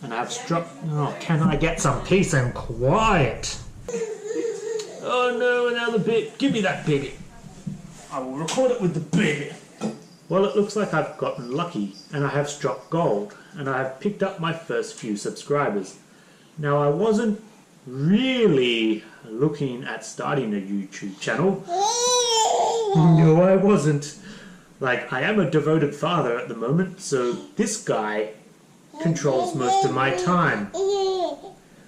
And I've struck... Oh, can I get some peace and quiet? Oh no, another bit. Give me that baby. I will record it with the baby. Well, it looks like I've gotten lucky, and I have struck gold, and I have picked up my first few subscribers. Now, I wasn't really looking at starting a YouTube channel. No, I wasn't. Like, I am a devoted father at the moment, so this guy controls most of my time.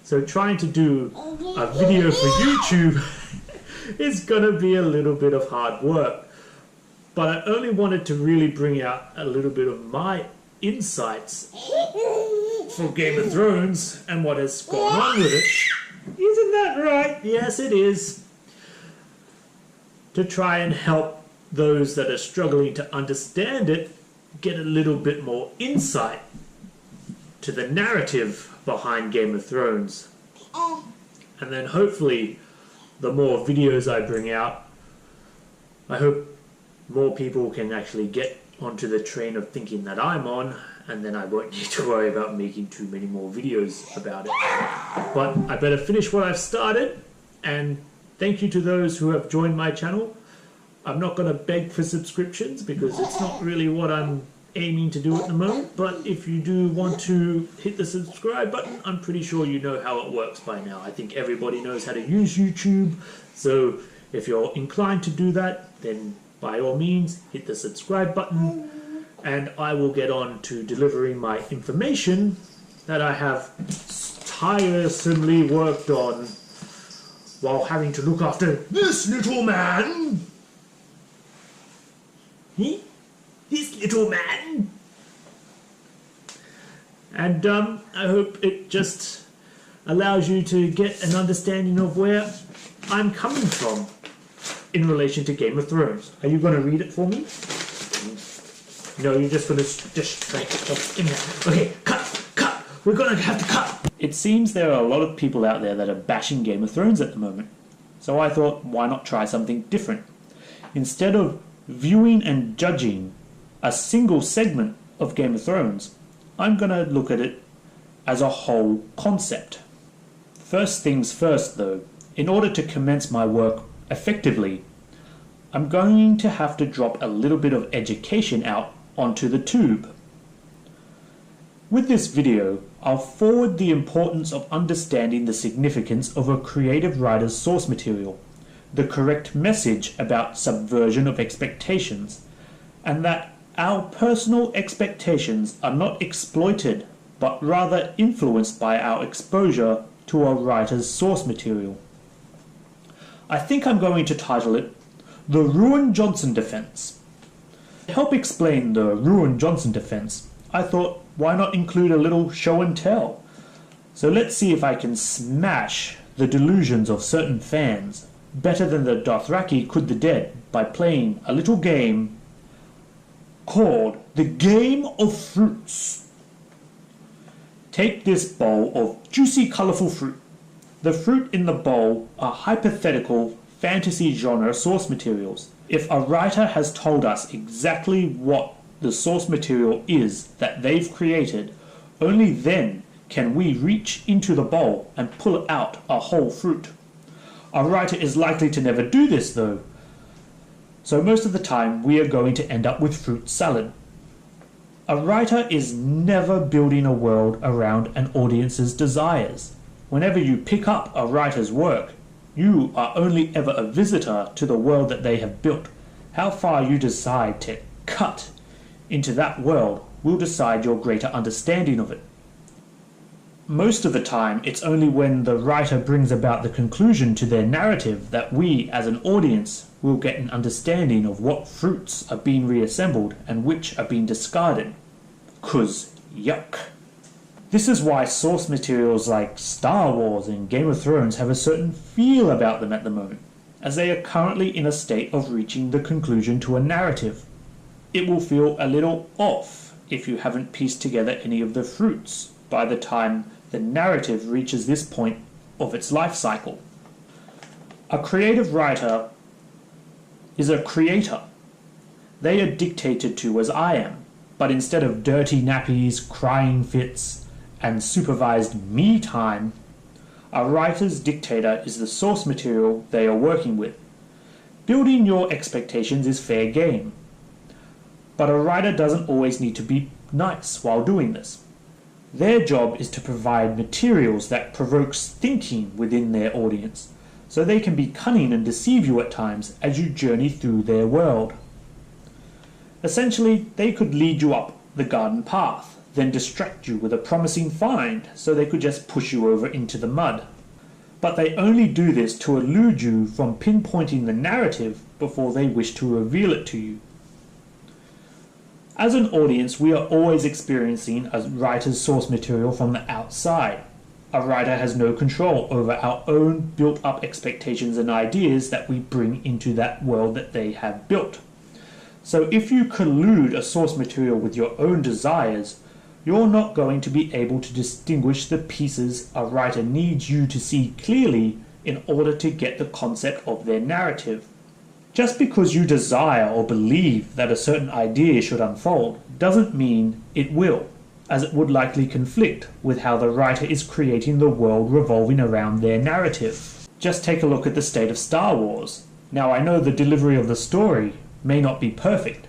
So trying to do a video for YouTube is gonna be a little bit of hard work. But I only wanted to really bring out a little bit of my insights for Game of Thrones and what has gone on with it. Isn't that right? Yes, it is. To try and help those that are struggling to understand it get a little bit more insight to the narrative behind Game of Thrones. And then hopefully the more videos I bring out, I hope more people can actually get onto the train of thinking that I'm on, and then I won't need to worry about making too many more videos about it. But I better finish what I've started, and thank you to those who have joined my channel. I'm not going to beg for subscriptions because it's not really what I'm aiming to do at the moment, but if you do want to hit the subscribe button, I'm pretty sure you know how it works by now. I think everybody knows how to use YouTube, so if you're inclined to do that, then by all means hit the subscribe button, and I will get on to delivering my information that I have tiresomely worked on while having to look after this little man. This little man. And I hope it just allows you to get an understanding of where I'm coming from in relation to Game of Thrones. Are you going to read it for me? No, you're just going to just like in there. Okay, cut. We're going to have to cut. It seems there are a lot of people out there that are bashing Game of Thrones at the moment. So I thought, why not try something different? Instead of viewing and judging a single segment of Game of Thrones, I'm going to look at it as a whole concept. First things first though, in order to commence my work effectively, I'm going to have to drop a little bit of education out onto the tube. With this video, I'll forward the importance of understanding the significance of a creative writer's source material, the correct message about subversion of expectations, and that our personal expectations are not exploited, but rather influenced by our exposure to a writer's source material. I think I'm going to title it The Ruin Johnson Defense. To help explain the Ruin Johnson Defense, I thought, why not include a little show and tell? So let's see if I can smash the delusions of certain fans better than the Dothraki could the dead by playing a little game called the Game of Fruits. Take this bowl of juicy, colourful fruit. The fruit in the bowl are hypothetical fantasy genre source materials. If a writer has told us exactly what the source material is that they've created, only then can we reach into the bowl and pull out a whole fruit. A writer is likely to never do this though, so most of the time we are going to end up with fruit salad. A writer is never building a world around an audience's desires. Whenever you pick up a writer's work, you are only ever a visitor to the world that they have built. How far you decide to cut into that world will decide your greater understanding of it. Most of the time, it's only when the writer brings about the conclusion to their narrative that we, as an audience, will get an understanding of what fruits are being reassembled and which are being discarded. 'Cause yuck. This is why source materials like Star Wars and Game of Thrones have a certain feel about them at the moment, as they are currently in a state of reaching the conclusion to a narrative. It will feel a little off if you haven't pieced together any of the fruits by the time the narrative reaches this point of its life cycle. A creative writer is a creator. They are dictated to as I am, but instead of dirty nappies, crying fits, and supervised me time, a writer's dictator is the source material they are working with. Building your expectations is fair game, but a writer doesn't always need to be nice while doing this. Their job is to provide materials that provokes thinking within their audience, so they can be cunning and deceive you at times as you journey through their world. Essentially, they could lead you up the garden path, then distract you with a promising find so they could just push you over into the mud. But they only do this to elude you from pinpointing the narrative before they wish to reveal it to you. As an audience, we are always experiencing a writer's source material from the outside. A writer has no control over our own built-up expectations and ideas that we bring into that world that they have built. So if you collude a source material with your own desires, you're not going to be able to distinguish the pieces a writer needs you to see clearly in order to get the concept of their narrative. Just because you desire or believe that a certain idea should unfold doesn't mean it will, as it would likely conflict with how the writer is creating the world revolving around their narrative. Just take a look at the state of Star Wars. Now, I know the delivery of the story may not be perfect,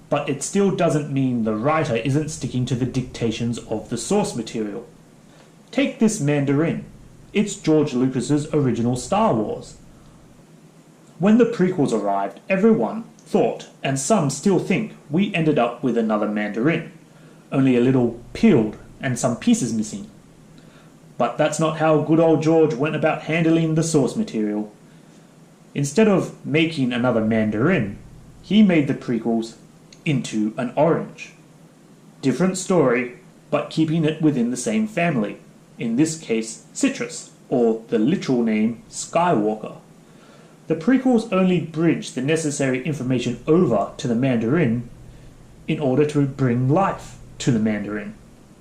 but it still doesn't mean the writer isn't sticking to the dictations of the source material. Take this Mandarin. It's George Lucas's original Star Wars. When the prequels arrived, everyone thought, and some still think, we ended up with another Mandarin, only a little peeled and some pieces missing. But that's not how good old George went about handling the source material. Instead of making another Mandarin, he made the prequels into an orange. Different story, but keeping it within the same family, in this case citrus, or the literal name Skywalker. The prequels only bridge the necessary information over to the Mandarin in order to bring life to the Mandarin.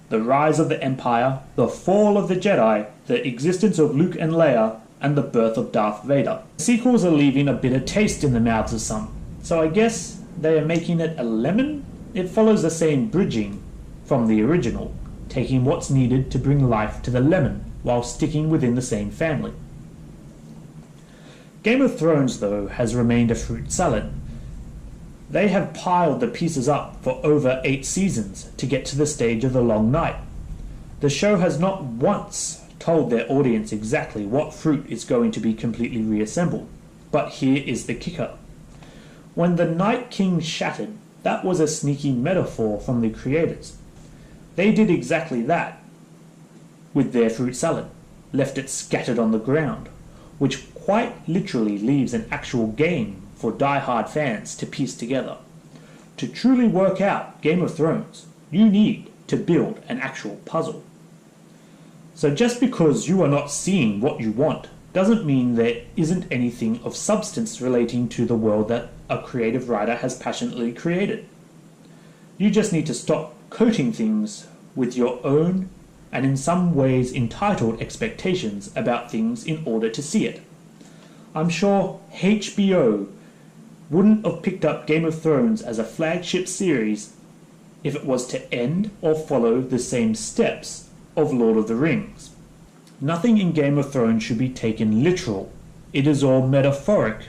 The rise of the Empire, the fall of the Jedi, the existence of Luke and Leia, and the birth of Darth Vader. The sequels are leaving a bitter taste in the mouths of some, so I guess they are making it a lemon? It follows the same bridging from the original, taking what's needed to bring life to the lemon while sticking within the same family. Game of Thrones, though, has remained a fruit salad. They have piled the pieces up for over 8 seasons to get to the stage of the long night. The show has not once told their audience exactly what fruit is going to be completely reassembled. But here is the kicker. When the Night King shattered, that was a sneaky metaphor from the creators. They did exactly that with their fruit salad, left it scattered on the ground, which quite literally leaves an actual game for die-hard fans to piece together. To truly work out Game of Thrones, you need to build an actual puzzle. So just because you are not seeing what you want doesn't mean there isn't anything of substance relating to the world that a creative writer has passionately created. You just need to stop coating things with your own and in some ways entitled expectations about things in order to see it. I'm sure HBO wouldn't have picked up Game of Thrones as a flagship series if it was to end or follow the same steps of Lord of the Rings. Nothing in Game of Thrones should be taken literal. It is all metaphoric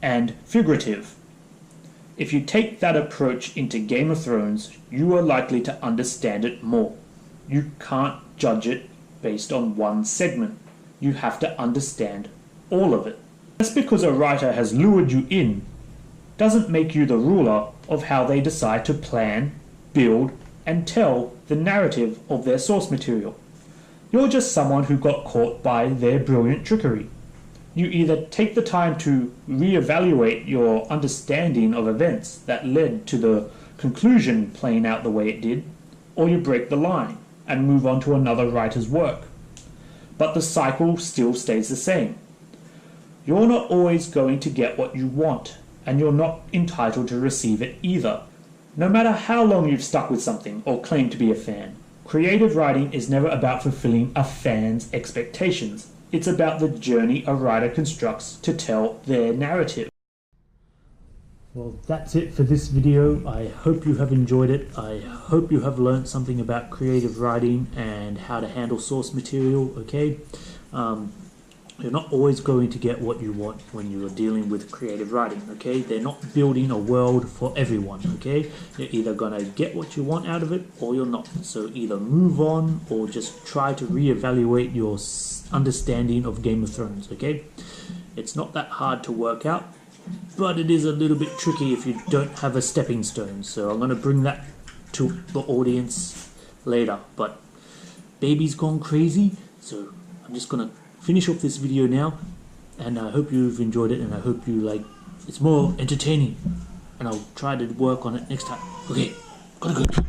and figurative. If you take that approach into Game of Thrones, you are likely to understand it more. You can't judge it based on one segment. You have to understand all of it. Just because a writer has lured you in doesn't make you the ruler of how they decide to plan, build, and tell the narrative of their source material. You're just someone who got caught by their brilliant trickery. You either take the time to reevaluate your understanding of events that led to the conclusion playing out the way it did, or you break the line and move on to another writer's work. But the cycle still stays the same. You're not always going to get what you want, and you're not entitled to receive it either. No matter how long you've stuck with something or claim to be a fan, creative writing is never about fulfilling a fan's expectations. It's about the journey a writer constructs to tell their narrative. Well, that's it for this video. I hope you have enjoyed it. I hope you have learned something about creative writing and how to handle source material, okay? You're not always going to get what you want when you're dealing with creative writing, okay? They're not building a world for everyone, okay? You're either gonna get what you want out of it or you're not. So either move on or just try to reevaluate your understanding of Game of Thrones, okay? It's not that hard to work out, but it is a little bit tricky if you don't have a stepping stone. So I'm gonna bring that to the audience later, but baby's gone crazy, so I'm just gonna finish off this video now, and I hope you've enjoyed it, and I hope you it's more entertaining, and I'll try to work on it next time. Okay, gotta go.